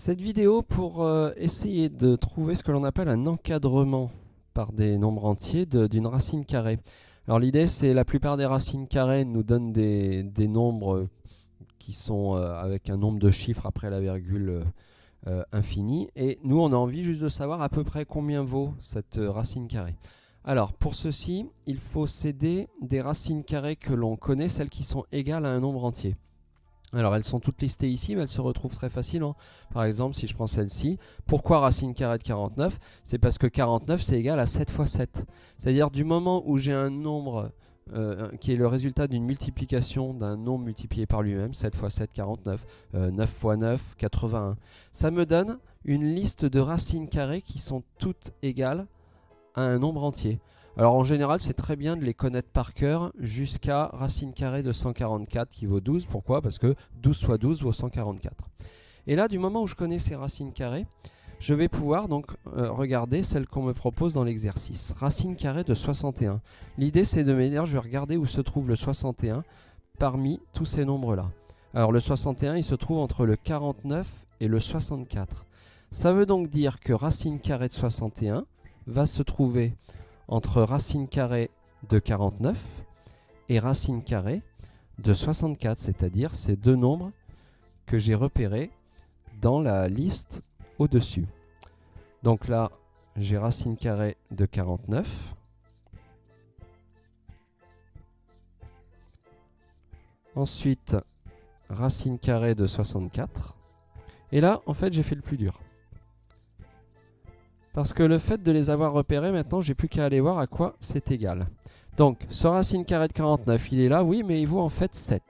Cette vidéo pour essayer de trouver ce que l'on appelle un encadrement par des nombres entiers d'une racine carrée. Alors l'idée, c'est la plupart des racines carrées nous donnent des nombres qui sont avec un nombre de chiffres après la virgule infinie, et nous on a envie juste de savoir à peu près combien vaut cette racine carrée. Alors pour ceci, il faut s'aider des racines carrées que l'on connaît, celles qui sont égales à un nombre entier. Alors elles sont toutes listées ici, mais elles se retrouvent très facilement. Par exemple, si je prends celle-ci, pourquoi racine carrée de 49? C'est parce que 49 c'est égal à 7 fois 7. C'est-à-dire du moment où j'ai un nombre qui est le résultat d'une multiplication d'un nombre multiplié par lui-même, 7 fois 7, 49, 9 fois 9, 81. Ça me donne une liste de racines carrées qui sont toutes égales à un nombre entier. Alors en général, c'est très bien de les connaître par cœur jusqu'à racine carrée de 144 qui vaut 12. Pourquoi? Parce que 12 fois 12 vaut 144. Et là, du moment où je connais ces racines carrées, je vais pouvoir donc regarder celle qu'on me propose dans l'exercice. Racine carrée de 61. L'idée, c'est de me dire, je vais regarder où se trouve le 61 parmi tous ces nombres-là. Alors le 61, il se trouve entre le 49 et le 64. Ça veut donc dire que racine carrée de 61 va se trouver entre racine carrée de 49 et racine carrée de 64, c'est-à-dire ces deux nombres que j'ai repérés dans la liste au-dessus. Donc là, j'ai racine carrée de 49. Ensuite, racine carrée de 64. Et là, en fait, j'ai fait le plus dur. Parce que le fait de les avoir repérés, maintenant, j'ai plus qu'à aller voir à quoi c'est égal. Donc, ce racine carrée de 49, il est là, oui, mais il vaut en fait 7.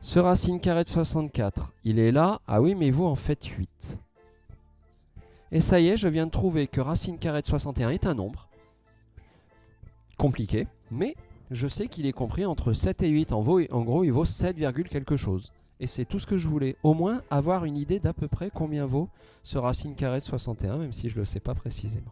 Ce racine carrée de 64, il est là, ah oui, mais il vaut en fait 8. Et ça y est, je viens de trouver que racine carrée de 61 est un nombre compliqué, mais je sais qu'il est compris entre 7 et 8. En gros, il vaut 7, quelque chose. Et c'est tout ce que je voulais. Au moins avoir une idée d'à peu près combien vaut ce racine carrée de 61, même si je ne le sais pas précisément.